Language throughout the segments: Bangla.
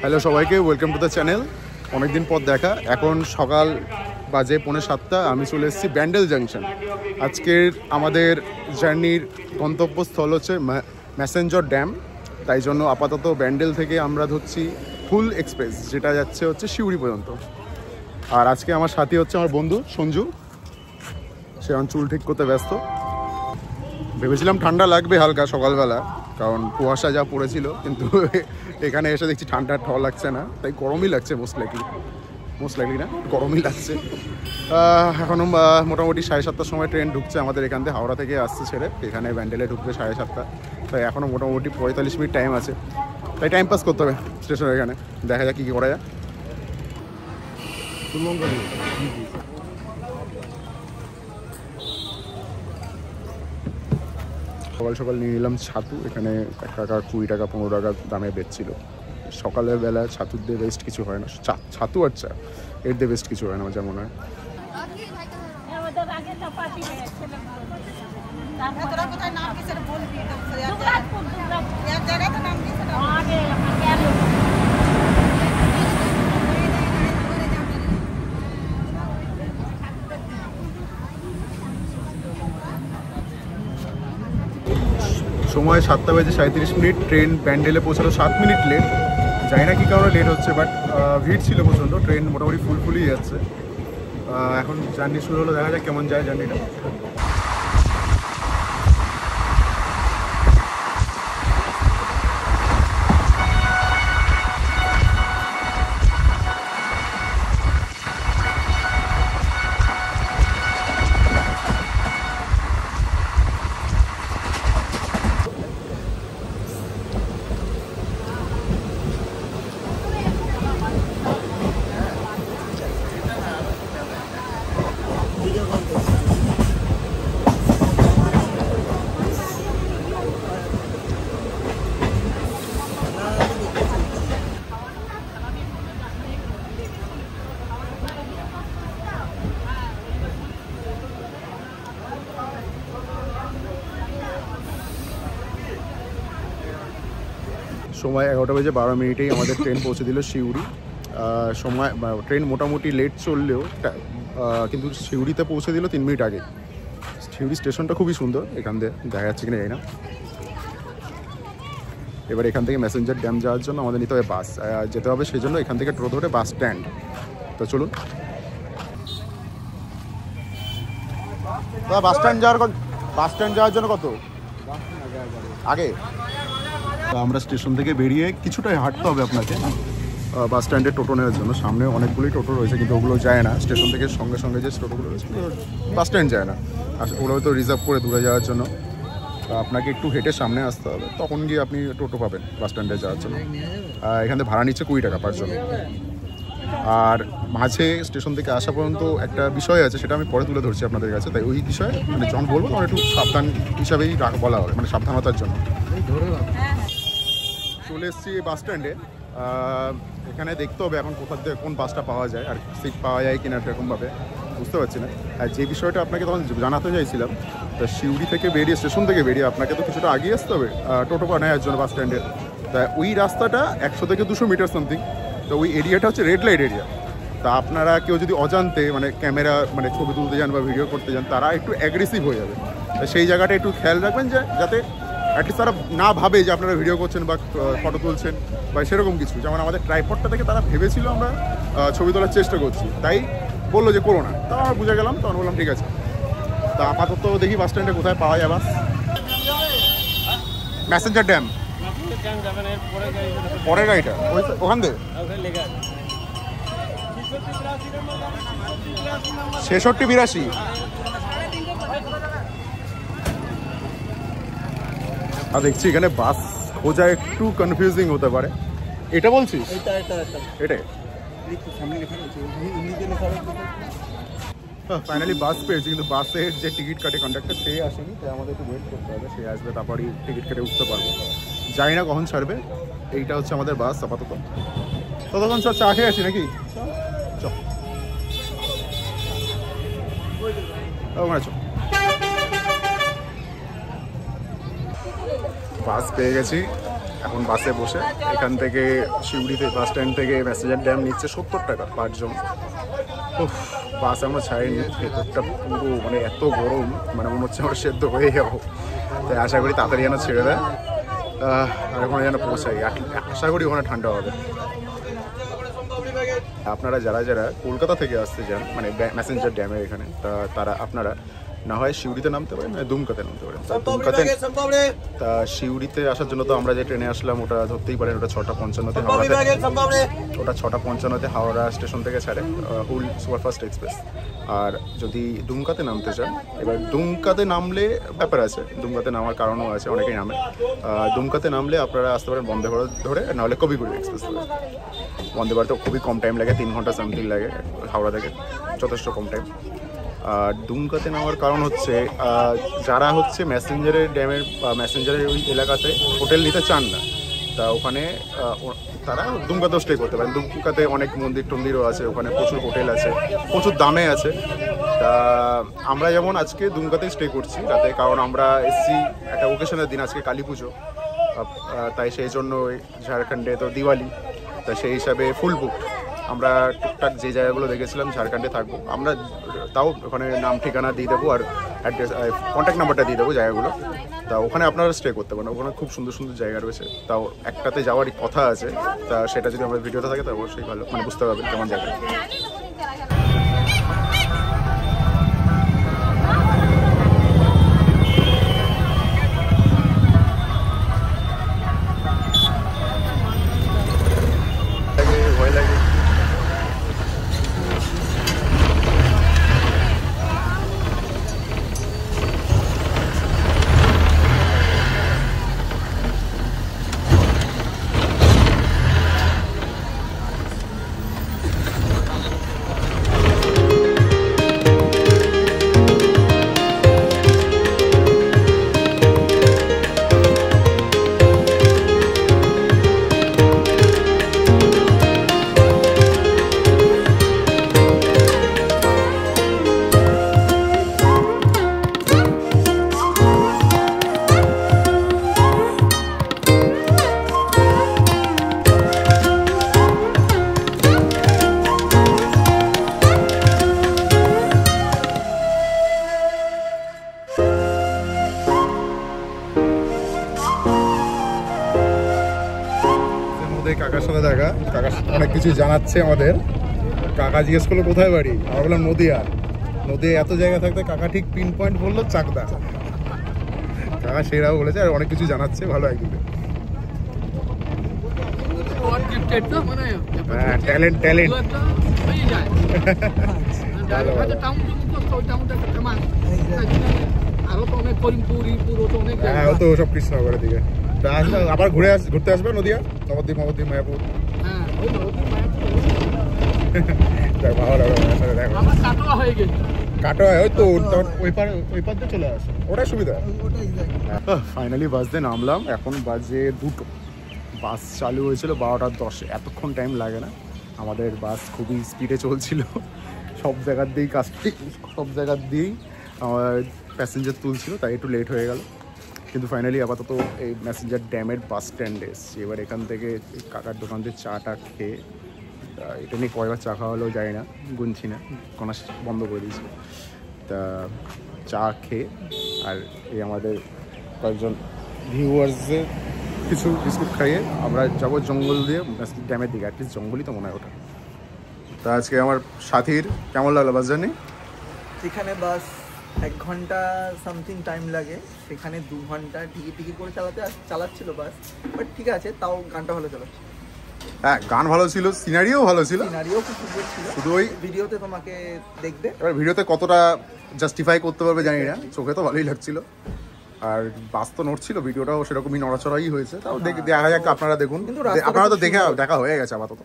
হ্যালো সবাইকে, ওয়েলকাম টু দ্য চ্যানেল। অনেকদিন পর দেখা। এখন সকাল বাজে 6:45। আমি চলে এসেছি ব্যান্ডেল জাংশন। আজকের আমাদের জার্নির গন্তব্যস্থল হচ্ছে ম্যাসেঞ্জর ড্যাম। তাই জন্য আপাতত ব্যান্ডেল থেকে আমরা ধরছি ফুল এক্সপ্রেস, যেটা যাচ্ছে হচ্ছে সিউড়ি পর্যন্ত। আর আজকে আমার সাথী হচ্ছে আমার বন্ধু সঞ্জু। সে এখন চুল ঠিক করতে ব্যস্ত। ভেবেছিলাম ঠান্ডা লাগবে হালকা সকালবেলা, কারণ কুয়াশা যা পড়েছিল, কিন্তু এখানে এসে দেখছি ঠান্ডা লাগছে না, তাই গরমই লাগছে। মোস্ট লাইকলি না, গরমই লাগছে। এখনও মোটামুটি 7:30টার সময় ট্রেন ঢুকছে আমাদের এখান থেকে, হাওড়া থেকে আসছে ছেড়ে, এখানে ব্যান্ডেলে ঢুকবে 7:30। তাই এখনও মোটামুটি 45 মিনিট টাইম আছে, তাই টাইম পাস করতে হবে স্টেশনের এখানে। দেখা যাক কী করা যায়। সকাল সকাল নিয়ে নিলাম ছাতু। এখানে 1 টাকা, 20 টাকা, 15 টাকা দামে বেচছিল। সকালের বেলা ছাতুর দিয়ে বেস্ট কিছু হয় না। ছাতু আর চা, এর দিয়ে বেস্ট কিছু হয় না আমার যা মনে হয়। সময় 7:37। ট্রেন ব্যান্ডেলে পৌঁছালো 7 মিনিট লেট। জানি না কী কারণে লেট হচ্ছে, বাট ভিড় ছিল প্রচণ্ড। ট্রেন মোটামুটি ফুলই যাচ্ছে। এখন জার্নি শুরু হলো, দেখা যাক কেমন যায় জার্নিটা। সময় 11:12 আমাদের ট্রেন পৌঁছে দিল সিউড়ি। সময় ট্রেন মোটামুটি লেট চললেও কিন্তু সিউড়িতে পৌঁছে দিল 3 মিনিট আগে। সিউড়ি স্টেশনটা খুবই সুন্দর, এখান থেকে দেখা যাচ্ছে কিনা জানি না। এবার এখান থেকে ম্যাসেঞ্জার ড্যাম যাওয়ার জন্য আমাদের নিতে হবে বাস, যেতে হবে সেই জন্য এখান থেকে টোটো ধরে বাস স্ট্যান্ড। তো চলুন। বাস স্ট্যান্ড যাওয়ার জন্য কত আগে? আমরা স্টেশন থেকে বেরিয়ে কিছুটা হাঁটতে হবে আপনাকে বাস স্ট্যান্ডে টোটো নেওয়ার জন্য। সামনে অনেকগুলোই টোটো রয়েছে, কিন্তু ওগুলো যায় না স্টেশন থেকে। সঙ্গে সঙ্গে যে টোটোগুলো রয়েছে বাস স্ট্যান্ড যায় না, আর ওগুলো হয়তো রিজার্ভ করে দূরে যাওয়ার জন্য। তো আপনাকে একটু হেঁটে সামনে আসতে হবে, তখন গিয়ে আপনি টোটো পাবেন বাস স্ট্যান্ডে যাওয়ার জন্য। এখানে ভাড়া নিচ্ছে 20 টাকা পার জন। আর মাঝে স্টেশন থেকে আসা পর্যন্ত একটা বিষয় আছে, সেটা আমি পরে তুলে ধরছি আপনাদের কাছে। তাই ওই বিষয়ে মানে যখন বলবো তখন একটু সাবধান হিসাবেই বলা হবে, মানে সাবধানতার জন্য। চলে এসেছি বাস স্ট্যান্ডে। এখানে দেখতে হবে এখন কোন বাসটা পাওয়া যায়, আর সিট পাওয়া যায় কিনা সেরকমভাবে বুঝতে পারছি না। আর যে বিষয়টা আপনাকে তখন জানাতে চাইছিলাম, তা সিউড়ি থেকে বেরিয়ে, স্টেশন থেকে বেরিয়ে আপনাকে তো কিছুটা আগিয়ে আসতে হবে টোটো নেওয়ার জন্য বাস স্ট্যান্ডে। তা ওই রাস্তাটা 100 থেকে 200 মিটার সামথিং। তো ওই এরিয়াটা হচ্ছে রেড লাইট এরিয়া। তা আপনারা কেউ যদি অজান্তে মানে ক্যামেরা মানে ছবি তুলতে যান বা ভিডিও করতে যান, তারা একটু অ্যাগ্রেসিভ হয়ে যাবে। তা সেই জায়গাটা একটু খেয়াল রাখবেন, যে যাতে অ্যাটলিস্ট তারা না ভাবে যে আপনারা ভিডিও করছেন বা ফটো তুলছেন বা সেরকম কিছু। যেমন আমাদের ট্রাইপডটা থেকে তারা ভেবেছিল আমরা ছবি তোলার চেষ্টা করছি, তাই বললো যে করো না। তা আমরা বুঝে গেলাম, তখন বললাম ঠিক আছে। তা আপাতত দেখি বাস স্ট্যান্ডে কোথায় পাওয়া যায় বাস। ম্যাসেঞ্জার ড্যাম পরের গাড়িটা ওখান থেকে 66-82। আর দেখছি এখানে বাস খোঁজা একটু কনফিউজিং হতে পারে। এটা বলছিস? এটাই ফাইনালি বাস পেয়েছি, কিন্তু বাসের যে টিকিট কাটে কন্ডাক্টর সে আসেনি। তাই আমাদের একটু ওয়েট করতে হবে, সে আসবে তারপরই টিকিট কেটে উঠতে পারবো। জানি না কখন ছাড়বে। এইটা হচ্ছে আমাদের বাস আপাতত। ততক্ষণ সব চা খেয়ে আসি নাকি? চল ওখানে চল। বাস পেয়ে গেছি, এখন বাসে বসে এখান থেকে শিউড়িতে বাস স্ট্যান্ড থেকে ম্যাসেঞ্জার ড্যাম নিচ্ছে 70 টাকা পার জন। বাস আমরা ছাড়িনি, ভেতরটা পুরো মানে এত গরম, মানে মনে হচ্ছে আমরা সেদ্ধ হয়ে যাবো। তাই আশা করি তাড়াতাড়ি যেন ছেড়ে দেয় আর ওখানে যেন পৌঁছাই, আশা করি ওখানে ঠান্ডা হবে। আপনারা যারা যারা কলকাতা থেকে আসতে চান মানে ম্যাসেঞ্জার ড্যামের এখানে, তারা আপনারা না হয় শিউড়িতে নামতে পারেন, না দুমকাতে নামতে পারেন। তা শিউড়িতে আসার জন্য তো আমরা যে ট্রেনে আসলাম ওটা ধরতেই পারেন, ওটা 6:55-তে ওটা 6:55-তে হাওড়া স্টেশন থেকে ছাড়ে হুল সুপারফাস্ট এক্সপ্রেস। আর যদি দুমকাতে নামতে চান, এবার দুমকাতে নামলে ব্যাপার আছে, দুমকাতে নামার কারণও আছে, অনেকেই নামে। দুমকাতে নামলে আপনারা আসতে পারেন বন্দে ভারত ধরে, নাহলে কবিগুড়ি এক্সপ্রেস ধরে। বন্দে ভারতে খুবই কম টাইম লাগে, 3 ঘন্টা সামথিং লাগে হাওড়া থেকে, যথেষ্ট কম টাইম। আর দুমকাতে নেওয়ার কারণ হচ্ছে যারা হচ্ছে ম্যাসেঞ্জারের ড্যামের বা ম্যাসেঞ্জারের ওই এলাকাতে হোটেল নিতে চান না, তা ওখানে তারা দুমকাতেও স্টে করতে পারেন। দুমকাতে অনেক মন্দির টন্দিরও আছে, ওখানে প্রচুর হোটেল আছে, প্রচুর দামে আছে। তা আমরা যেমন আজকে দুমকাতেই স্টে করছি রাতে, কারণ আমরা এসছি একটা ওকেশনের দিন, আজকে কালী পুজো, তাই সেই জন্য ঝাড়খণ্ডে তো দিওয়ালি, তা সেই হিসাবে ফুল বুক। আমরা টুকটাক যে জায়গাগুলো দেখেছিলাম ঝাড়খণ্ডে থাকবো, আমরা তাও ওখানে নাম ঠিকানা দিয়ে দেবো আর অ্যাড্রেস কন্ট্যাক্ট নাম্বারটা দিয়ে দেবো জায়গাগুলো, তা ওখানে আপনারা স্টে করতে পারেন। ওখানে খুব সুন্দর সুন্দর জায়গা রয়েছে, তাও একটাতে যাওয়ারই কথা আছে, তা সেটা যদি আমার ভিডিওতে থাকে তা অবশ্যই ভালো, মানে বুঝতে পারবেন কেমন জায়গা। ভয় লাগে। কাকার সাথে দেখা, কাকা অনেক কিছু জানাচ্ছে আমাদের। কাকা জিজ্ঞেস করলো কোথায় বাড়ি, আমরা বললাম নদিয়া। নদিয়া এত জায়গা থাকতে কাকা ঠিক পিন পয়েন্ট বললো চাকদা। কাকা সেরাও বলেছে আর অনেক কিছু জানাচ্ছে, ভালো একদিকে। হ্যাঁ, ট্যালেন্ট ট্যালেন্ট। হ্যাঁ, ও তো সব কৃষ্ণনগরের দিকে। আবার ঘুরতে আসবে নদিয়া, নবদ্বীপ নবদ্বীপ মায়াপুর। কাটোয়া ওই তো ওই পার দিয়ে চলে আসে, ওটাই সুবিধা। ফাইনালি বাস দিয়ে নামলাম, এখন বাজে 2টো। বাস চালু হয়েছিল 12:10, এতক্ষণ টাইম লাগে না। আমাদের বাস খুবই স্পিডে চলছিল, সব জায়গার দিয়েই সব জায়গার দিয়েই আমার প্যাসেঞ্জার তুলছিল, তাই একটু লেট হয়ে গেল। কিন্তু ফাইনালি আপাতত এই ম্যাসেঞ্জার ড্যামের বাস স্ট্যান্ডে এসেছি। এবার এখান থেকে কাকার দোকান থেকে চাটা খেয়ে, এটা নিয়ে কয়বার চা খাওয়া হলেও যায় না, গুনছি না, কোনো বন্ধ করে দিয়েছি। তা চা খেয়ে আর এই আমাদের কয়েকজন ভিউয়ার্সদের কিছু বিস্কুট খাইয়ে আমরা যাবো জঙ্গল দিয়ে ড্যামের দিকে। অ্যাটলিস্ট জঙ্গলই তো মনে হয় ওটা। তা আজকে আমার সাথীর কেমন লাগলো বাস জার্নি? এখানে বাস 1 ঘন্টা সামথিং টাইম লাগে, সেখানে 2 ঘন্টা টিকি করে চালাচ্ছিল বাস। বাট ঠিক আছে, তাও গানটা ভালো চালাচ্ছে। হ্যাঁ, গান ভালো ছিল, সিনারিও ভালো ছিল, সিনারিও খুব সুন্দর ছিল। শুধু ওই ভিডিওতে তোমাকে দেখবে, এবার ভিডিওতে কতটা জাস্টিফাই করতে পারবে জানি না, চোখে তো ভালোই লাগছিল। আর বাস তো নড়ছিল, ভিডিওটাও সেরকমই নড়াচড়াই হয়েছে। তাও দেখা যাক, আপনারা দেখুন, আপনারা তো দেখা হয়ে গেছে আপাতত।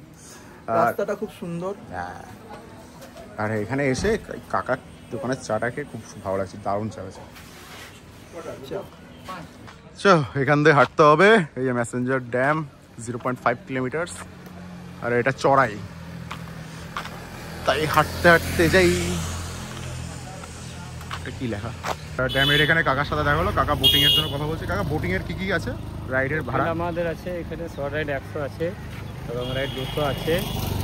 রাস্তাটা খুব সুন্দর। আর এখানে এসে কাকার দোকানের চাটা খেয়ে খুব ভালো লাগছে, দারুণ চা আছে। এখান থেকে হাঁটতে হবে, এই যে ম্যাসেঞ্জার ড্যাম 0.5 কিলোমিটার, আর এটা চড়াই, তাই হাঁটতে হাঁটতে যাই। কি লেখা ড্যামের এখানে কাকার সাথে দেখা হলো, কাকা বোটিং এর জন্য কথা বলছে। কাকা বোটিং এর কি আছে রাইডের ভাড়া? আমাদের আছে এখানে শর্ট রাইড 100 আছে, লং রাইড 200 আছে,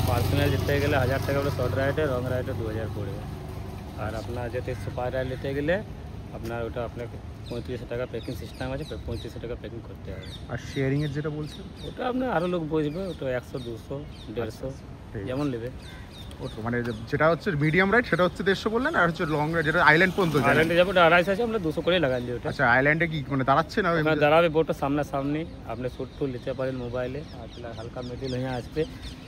পার্সোনাল যেতে গেলে 1000 টাকা বলে শর্ট রাইডে, লং রাইডে 2000 পড়বে। আর আপনার যেতে সুপার রাইড নিতে গেলে আপনার ওটা আপনাকে 3500 টাকা প্যাকিং সিস্টেম আছে, 3500 টাকা প্যাকিং করতে হবে। আর শেয়ারিং এর যেটা বলছেন ওটা আপনার আরও লোক বুঝবে, ওটা 100 200 150 যেমন নেবে। ওটা মানে যেটা হচ্ছে মিডিয়াম রাইড সেটা হচ্ছে 150 বললেন, আর হচ্ছে লং রাইড যেটা আইল্যান্ড পর্যন্ত যায়। আইল্যান্ডে যাবো, ওটা 250 আছে, আমরা 200 করে লাগান দিই ওটা। আচ্ছা আইল্যান্ডে কি মানে দাঁড়াচ্ছে না? আপনার দাঁড়াবে বোটটা সামনাসামনি, আপনি শ্যুট টুট নিতে পারেন মোবাইলে, আর হালকা মিডিল হয়ে আসবে,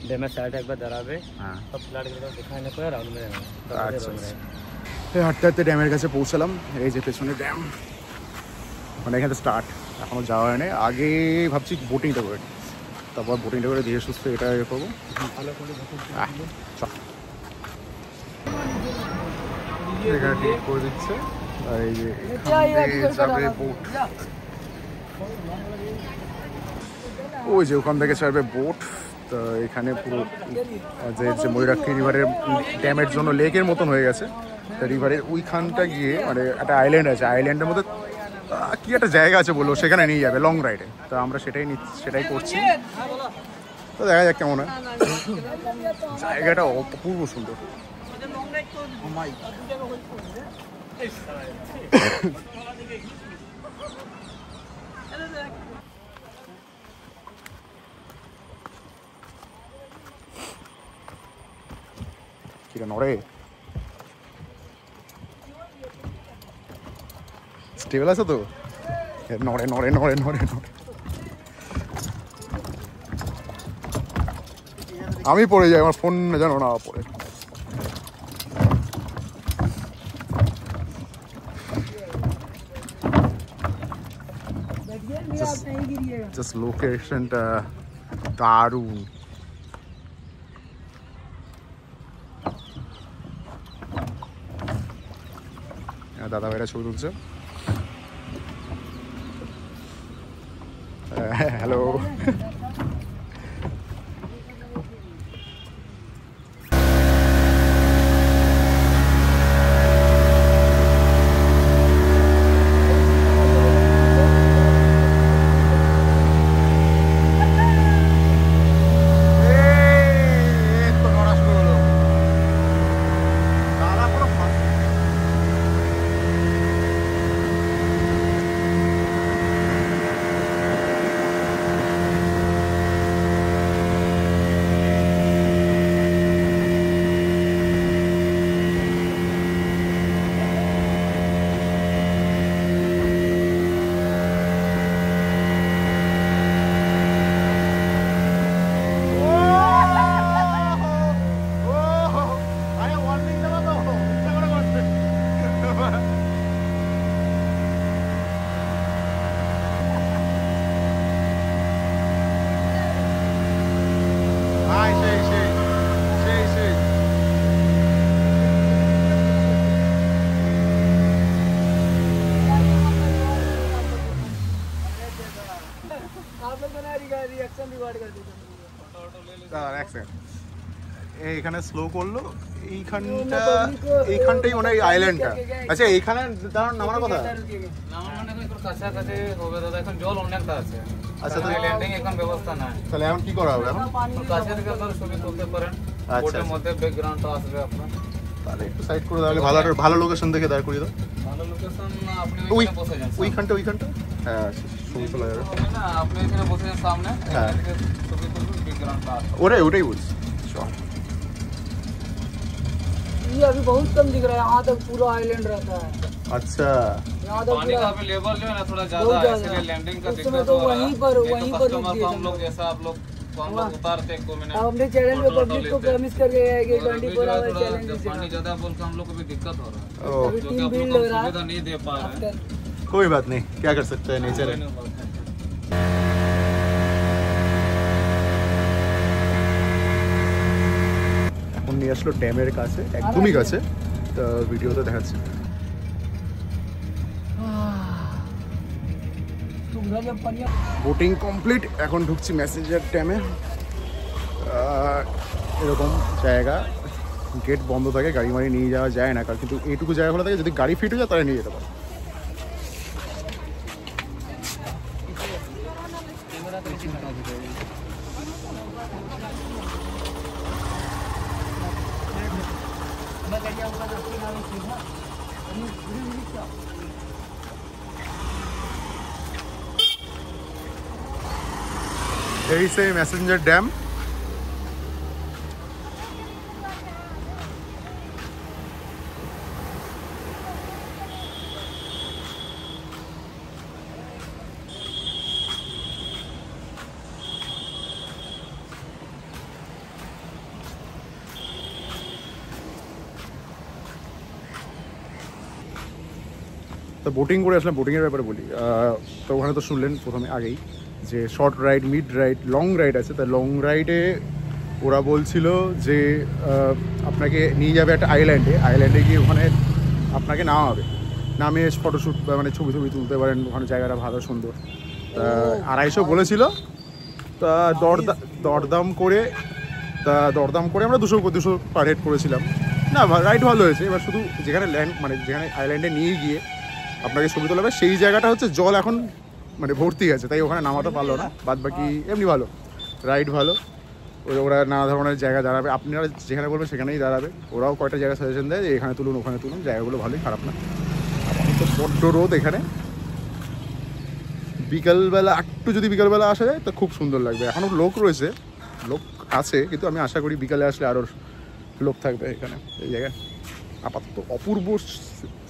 ড্যামের সাইডে একবার দাঁড়াবে, হ্যাঁ সব ফ্ল্যাটগুলো দেখানো করে রাউন্ড মেরে নেবে। আচ্ছা হাঁটতে হাঁটতে ড্যামের কাছে পৌঁছালাম। এই যে পেছনে ড্যাম, মানে এখানে স্টার্ট, এখনো যাওয়া হয়নি। আগে ভাবছি বোটিংটা করে নিই, তারপর বোটিংটা করে ধীরে সুস্থ এটা করবো। এখানে ঠিক করে দিচ্ছে। আর এই যে যাবে বোট, ওই যে ওখান থেকে ছাড়বে বোট। তো এখানে পুরো যে ময়ূরাক্ষী রিভারের ড্যামের জন্য লেকের মতন হয়ে গেছে। তা রিভারের ওইখানটা গিয়ে মানে একটা আইল্যান্ড আছে, আইল্যান্ডের মধ্যে কি একটা জায়গা আছে বললো, সেখানে নিয়ে যাবে লং রাইডে। তো আমরা সেটাই করছি। তো দেখা যাক কেমন হয়। জায়গাটা অপূর্ব সুন্দর। কিরে নড়ে, স্টেবল আছে তো? নড়ে নড়ে নড়ে নড়ে নড়ে। আমি পড়ে যাই, আমার ফোন জানো না পড়ে। জাস্ট লোকেশনটা দারুণ। দাদা ভাইরা ছবি তুলছে। হ্যালো। এইখানে স্লো করলো, এইখানটাই মনে হয় আইল্যান্ডটা। আচ্ছা এইখানে দাঁড়ান, নামার কথা। আচ্ছা তাহলে এখন কি করা হবে? এখন তাহলে একটু সাইড করে তাহলে ভালো লোকেশন দেখে দাঁড় করিয়ে দাও। ওইখানটা হ্যাঁ ছবি তোলা যাবে। হ্যাঁ ওটাই বলছি। ये अभी बहुत कम दिख रहा है, यहाँ तक पूरा आइलैंड रहता है। अच्छा यहाँ तक पानी का भी लेवल जो है ना थोड़ा ज्यादा है, इसलिए लैंडिंग का दिक्कत तो हो रहा है। वहीं पर कस्टमर को हम लोग जैसा आप लोग को हम लोग उतारते हैं 1-2 मिनट। अब हमने चैनल पे पब्लिक को प्रॉमिस करके गए कि 24 आवर चैलेंज जब पानी ज्यादा बोल के हम लोग को भी दिक्कत हो रहा है, ओ क्योंकि आप लोग को सुविधा नहीं दे पा रहे हैं। कोई बात नहीं, क्या कर सकते हैं, नेचर है। এখন নিয়ে আসলো ড্যামের কাছে, একদমই কাছে। তো ভিডিওতে দেখাচ্ছি। বোটিং কমপ্লিট, এখন ঢুকছি ম্যাসেঞ্জার ড্যামে। এরকম জায়গা, গেট বন্ধ থাকে, গাড়ি মাড়ি নিয়ে যাওয়া যায় না, কারণ কিন্তু এইটুকু জায়গা খোলা থাকে, যদি গাড়ি ফিট হয়ে যায় তাহলে নিয়ে যেতে পারে। এই সেই মেসেঞ্জার ড্যাম। তো বোটিং করে আসলাম, বোটিংয়ের ব্যাপারে বলি। তো ওখানে তো শুনলেন প্রথমে আগেই যে short ride, mid ride, long ride আছে। তা লং রাইডে ওরা বলছিল যে আপনাকে নিয়ে যাবে একটা আইল্যান্ডে গিয়ে ওখানে আপনাকে নামাবে, নামে ফটোশ্যুট মানে ছবি তুলতে পারেন, ওখানে জায়গাটা ভালো সুন্দর। তা 250 বলেছিল। তা দরদাম করে আমরা 200 পার হেড করেছিলাম। না, রাইড ভালো হয়েছে। এবার শুধু যেখানে যেখানে আইল্যান্ডে নিয়ে গিয়ে আপনাকে ছবি তোলাবে সেই জায়গাটা হচ্ছে জল এখন মানে ভর্তি আছে, তাই ওখানে নামাতে পারলো না। বাদ বাকি এমনি ভালো, রাইড ভালো। ওরা নানা ধরনের জায়গা দাঁড়াবে, আপনারা যেখানে বলবেন সেখানেই দাঁড়াবে। ওরাও কয়েকটা জায়গা সাজেশন দেয় যে এখানে তুলুন, ওখানে তুলুন। জায়গাগুলো ভালোই, খারাপ না। তো বড্ড রোদ এখানে। বিকালবেলা একটু যদি বিকালবেলা আসা যায় তো খুব সুন্দর লাগবে। এখনও লোক আছে, কিন্তু আমি আশা করি বিকালে আসলে আরও লোক থাকবে এখানে। এই জায়গায় আপাতত অপূর্ব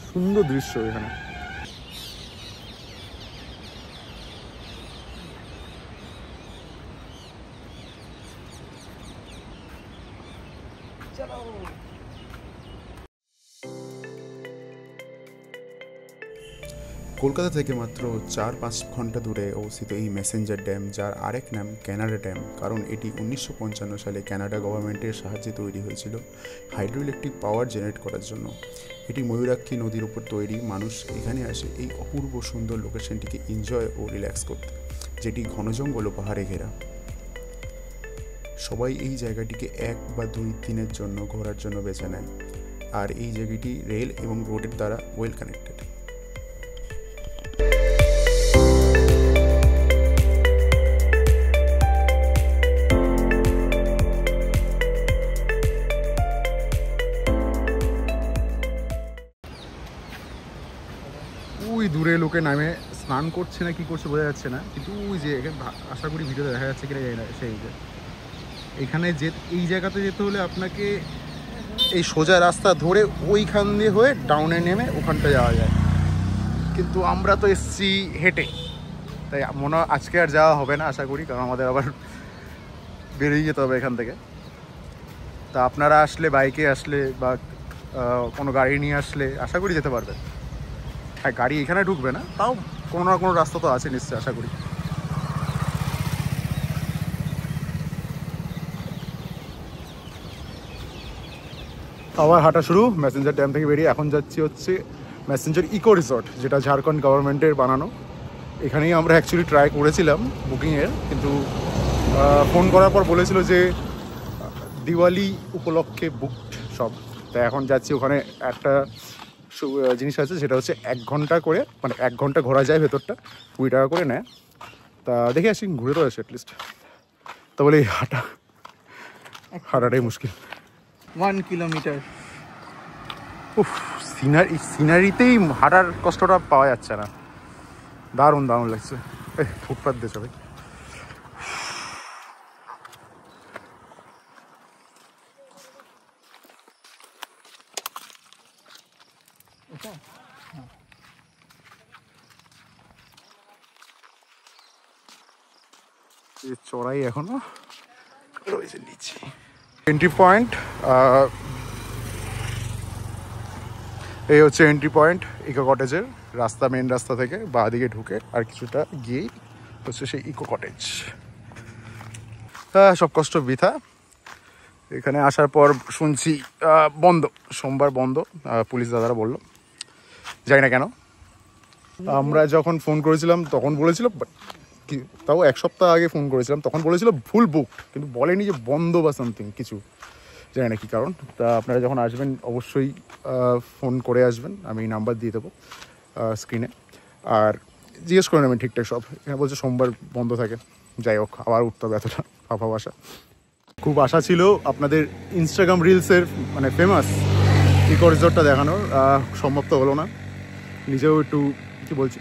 সুন্দর দৃশ্য এখানে। কলকাতা থেকে মাত্র 4-5 ঘন্টা দূরে অবস্থিত এই মেসেঞ্জার ড্যাম, যার আরেক নাম ক্যানাডা ড্যাম, কারণ এটি 1955 সালে কানাডা গভর্নমেন্টের সাহায্যে তৈরি হয়েছিল হাইড্রো ইলেকট্রিক পাওয়ার জেনারেট করার জন্য। এটি ময়ূরাক্ষী নদীর উপর তৈরি। মানুষ এখানে আসে এই অপূর্ব সুন্দর লোকেশনটিকে এনজয় ও রিল্যাক্স করতে, যেটি ঘন জঙ্গল ও পাহাড়ে ঘেরা। সবাই এই জায়গাটিকে 1 বা 2 দিনের জন্য ঘোরার জন্য বেছে নেয়, আর এই জায়গাটি রেল এবং রোডের দ্বারা ওয়েল কানেক্টেড। ওই দূরে লোকে নামে স্নান করছে না কি করছে বোঝা যাচ্ছে না, কিন্তু ওই যে আশা করি ভিডিওতে দেখা যাচ্ছে কিনা জানি না। সেই যে এখানে এই জায়গাতে যেতে হলে আপনাকে এই সোজা রাস্তা ধরে ওইখান দিয়ে হয়ে ডাউনে নেমে ওখানটা যাওয়া যায়, কিন্তু আমরা তো এসছি হেঁটে, তাই মনে হয় আজকে আর যাওয়া হবে না আশা করি, কারণ আমাদের আবার বেরিয়ে যেতে হবে এখান থেকে। তা আপনারা আসলে, বাইকে আসলে বা কোনো গাড়ি নিয়ে আসলে আশা করি যেতে পারবেন। হ্যাঁ, গাড়ি এখানে ঢুকবে না, তাও কোনো না কোনো রাস্তা তো আছে নিশ্চয়ই আশা করি। আবার হাঁটা শুরু মেসেঞ্জার ড্যাম থেকে বেরিয়ে। এখন যাচ্ছি হচ্ছে মেসেঞ্জার ইকো রিসর্ট, যেটা ঝাড়খণ্ড গভর্নমেন্টের বানানো। এখানেই আমরা অ্যাকচুয়ালি ট্রাই করেছিলাম বুকিংয়ের, কিন্তু ফোন করার পর বলেছিল যে দিওয়ালি উপলক্ষে বুকড সব। তাই এখন যাচ্ছি ওখানে। একটা জিনিস আছে, সেটা হচ্ছে 1 ঘন্টা করে, মানে 1 ঘন্টা ঘোরা যায় ভেতরটা, 20 টাকা করে নেয়। তা দেখে আসি, ঘুরে তো আসি অ্যাটলিস্ট। তা বলে এই হাঁটাটাই মুশকিল। 1 কিলোমিটার। উফ, সিনারিতেই হাঁটার কষ্টটা পাওয়া যাচ্ছে না। দারুণ লাগছে। ফুটপাথ দিয়ে চলে। চড়াই এখনো রয়েছে নিচে। এন্ট্রি পয়েন্ট, এই হচ্ছে এন্ট্রি পয়েন্ট ইকো কটেজের রাস্তা। মেন রাস্তা থেকে বাঁ দিকে ঢুকে আর কিছুটা গিয়েই হচ্ছে সেই ইকো কটেজ। সব কষ্ট বৃথা। এখানে আসার পর শুনছি বন্ধ, সোমবার বন্ধ, পুলিশ দাদারা বললো, জানি না কেন। আমরা যখন ফোন করেছিলাম তখন বলেছিল, তাও 1 সপ্তাহ আগে ফোন করেছিলাম, তখন বলেছিল ফুল বুক, কিন্তু বলেনি যে বন্ধ বা সামথিং কিছু, জানি না কী কারণ। তা আপনারা যখন আসবেন অবশ্যই ফোন করে আসবেন, আমি নাম্বার দিয়ে দেবো স্ক্রিনে। আর জিজ্ঞেস করে নেবেন ঠিকঠাক সব। এখানে বলছে সোমবার বন্ধ থাকে। যাই হোক, আবার উঠতে হবে এতটা ফাঁপা বাসা। খুব আশা ছিল আপনাদের ইনস্টাগ্রাম রিলসের মানে ফেমাস ইকো রিসর্টটা দেখানোর, সম্ভব তো হলো না। নিজেও একটু কী বলছি,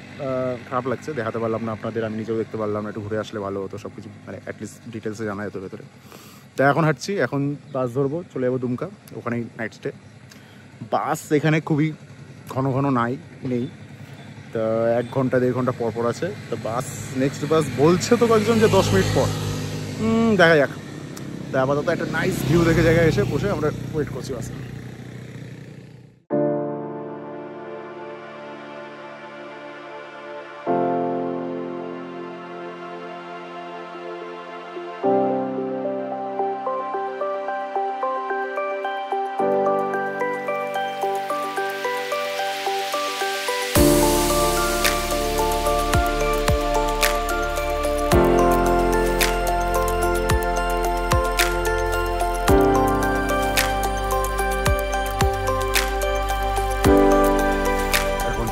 খারাপ লাগছে, দেখাতে পারলাম না আপনাদের। আমি নিজেও দেখতে পারলাম না, একটু ঘুরে আসলে ভালো হতো, সব কিছু মানে অ্যাটলিস্ট ডিটেলসে জানা যেত ভেতরে। তাই এখন হাঁটছি, এখন বাস ধরবো, চলে যাবো দুমকা, ওখানেই নাইট স্টে। বাস এখানে খুবই ঘন ঘন নেই, তা 1 ঘন্টা 1.5 ঘন্টা পর পর আছে। তো বাস, নেক্সট বাস বলছে তো কয়েকজন যে 10 মিনিট পর, দেখা যাক। তা আপাতত একটা নাইস ভিউ দেখে জায়গায় এসে বসে আমরা ওয়েট করছি বাসে।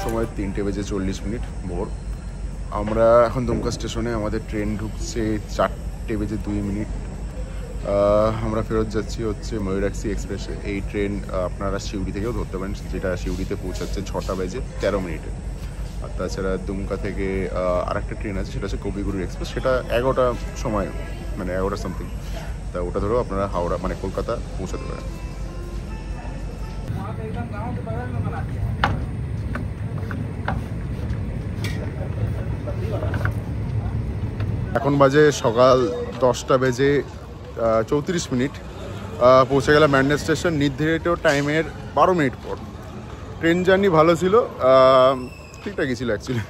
সময় 3:40 ভোর। আমরা এখন দুমকা স্টেশনে, আমাদের ট্রেন ঢুকছে 4:02। আমরা ফেরত যাচ্ছি হচ্ছে ময়ূরাক্ষী এক্সপ্রেসে। এই ট্রেন আপনারা সিউড়ি থেকেও ধরতে পারেন, যেটা সিউড়িতে পৌঁছাচ্ছে 6:13। আর তাছাড়া দুমকা থেকে আরেকটা ট্রেন আছে, সেটা হচ্ছে কবিগুরু এক্সপ্রেস, সেটা 11টা সময়, মানে 11টা সামথিং। তা ওটা ধরেও আপনারা হাওড়া মানে কলকাতা পৌঁছাতে পারেন। এখন বাজে সকাল 10:34। পৌঁছে গেলাম ম্যান্ডেল স্টেশন নির্ধারিত টাইমের 12 মিনিট পর। ট্রেন জার্নি ভালো ছিল, ঠিকঠাকই ছিল অ্যাকচুয়ালি।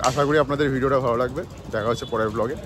আশা করি আপনাদের ভিডিওটা ভালো লাগবে। দেখা হচ্ছে পরের ব্লগে।